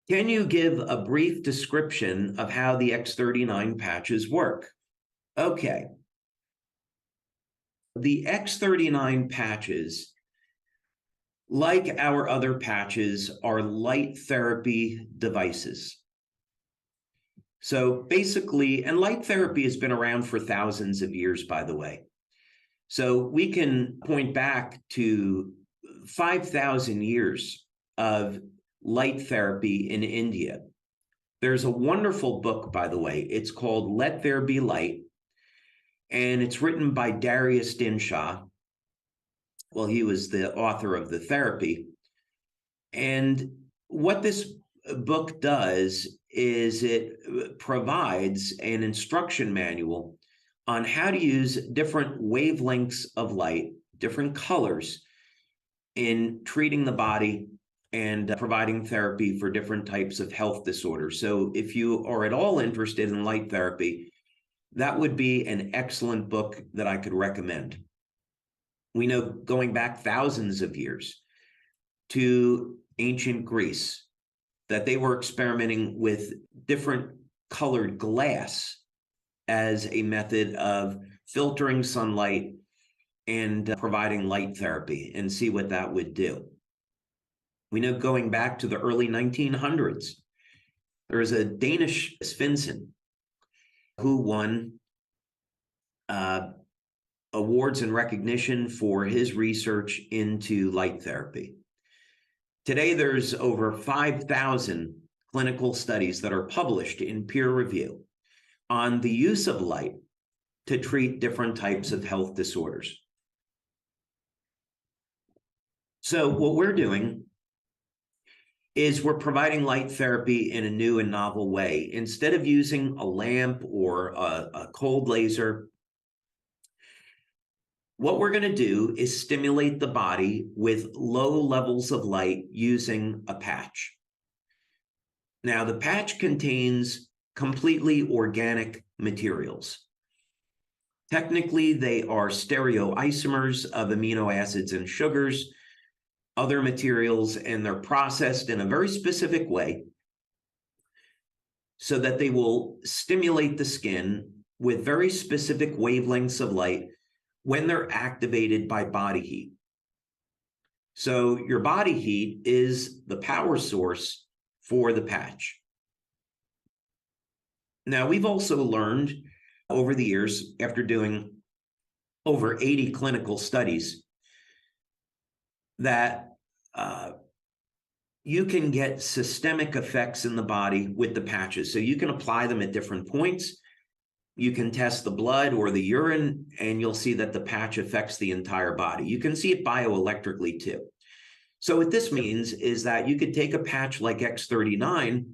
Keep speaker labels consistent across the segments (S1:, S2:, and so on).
S1: Can you give a brief description of how the X39 patches work? Okay. The X39 patches, like our other patches, are light therapy devices. So basically, and light therapy has been around for thousands of years, by the way. So we can point back to 5,000 years of light therapy in India. There's a wonderful book, by the way. It's called Let There Be Light, and it's written by Darius Dinshaw. Well, he was the author of the therapy. And what this book does is it provides an instruction manual on how to use different wavelengths of light, different colors, in treating the body and providing therapy for different types of health disorders. So if you are at all interested in light therapy, that would be an excellent book that I could recommend. We know, going back thousands of years to ancient Greece, that they were experimenting with different colored glass as a method of filtering sunlight and providing light therapy, and see what that would do. We know, going back to the early 1900s, there was a Danish Svendsen who won awards and recognition for his research into light therapy. Today, there's over 5,000 clinical studies that are published in peer review on the use of light to treat different types of health disorders. So what we're doing is we're providing light therapy in a new and novel way. Instead of using a lamp or a cold laser, what we're going to do is stimulate the body with low levels of light using a patch. Now, the patch contains completely organic materials. Technically, they are stereoisomers of amino acids and sugars, other materials, and they're processed in a very specific way so that they will stimulate the skin with very specific wavelengths of light when they're activated by body heat. So your body heat is the power source for the patch. Now, we've also learned over the years, after doing over 80 clinical studies, that you can get systemic effects in the body with the patches. So you can apply them at different points. You can test the blood or the urine, and you'll see that the patch affects the entire body. You can see it bioelectrically too. So what this means is that you could take a patch like X39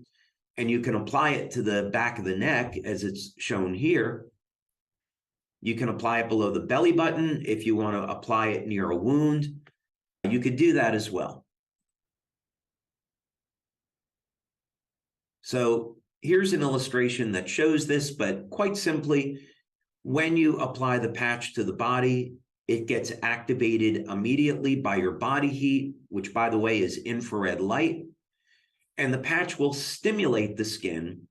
S1: and you can apply it to the back of the neck, as it's shown here. You can apply it below the belly button if you want to apply it near a wound. You could do that as well. So here's an illustration that shows this, but quite simply, when you apply the patch to the body, it gets activated immediately by your body heat, which, by the way, is infrared light, and the patch will stimulate the skin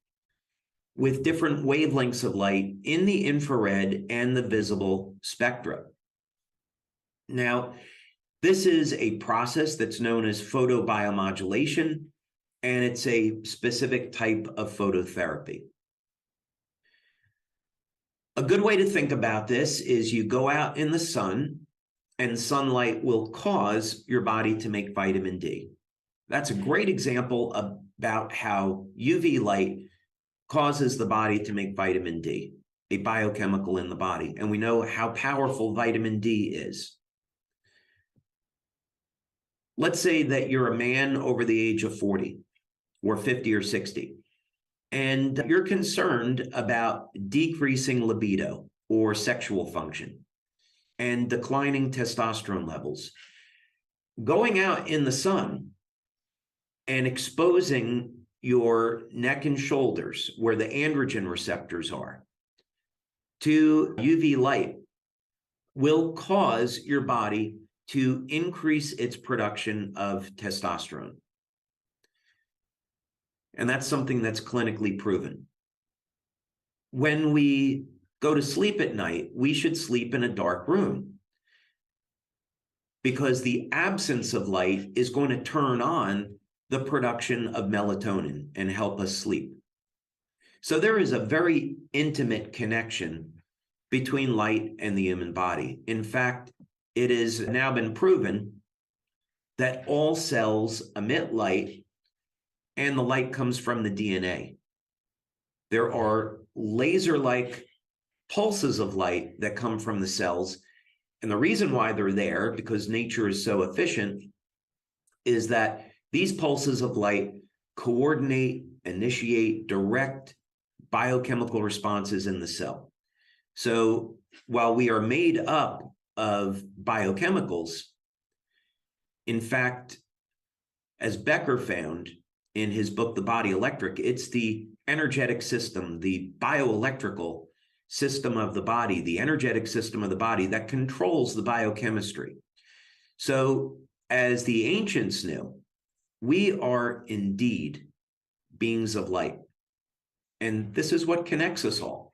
S1: with different wavelengths of light in the infrared and the visible spectra. Now, this is a process that's known as photobiomodulation, and it's a specific type of phototherapy. A good way to think about this is you go out in the sun, and sunlight will cause your body to make vitamin D. That's a great example about how UV light causes the body to make vitamin D, a biochemical in the body. And we know how powerful vitamin D is. Let's say that you're a man over the age of 40 or 50 or 60, and you're concerned about decreasing libido or sexual function and declining testosterone levels. Going out in the sun and exposing your neck and shoulders, where the androgen receptors are, to UV light will cause your body to increase its production of testosterone. And that's something that's clinically proven. When we go to sleep at night, we should sleep in a dark room, because the absence of light is going to turn on the production of melatonin and help us sleep. So there is a very intimate connection between light and the human body. In fact, it has now been proven that all cells emit light, and the light comes from the DNA. There are laser-like pulses of light that come from the cells. And the reason why they're there, because nature is so efficient, is that these pulses of light coordinate, initiate, direct biochemical responses in the cell. So while we are made up of biochemicals, in fact, as Becker found in his book, The Body Electric, it's the energetic system, the bioelectrical system of the body, the energetic system of the body that controls the biochemistry. So as the ancients knew, we are indeed beings of light. And this is what connects us all.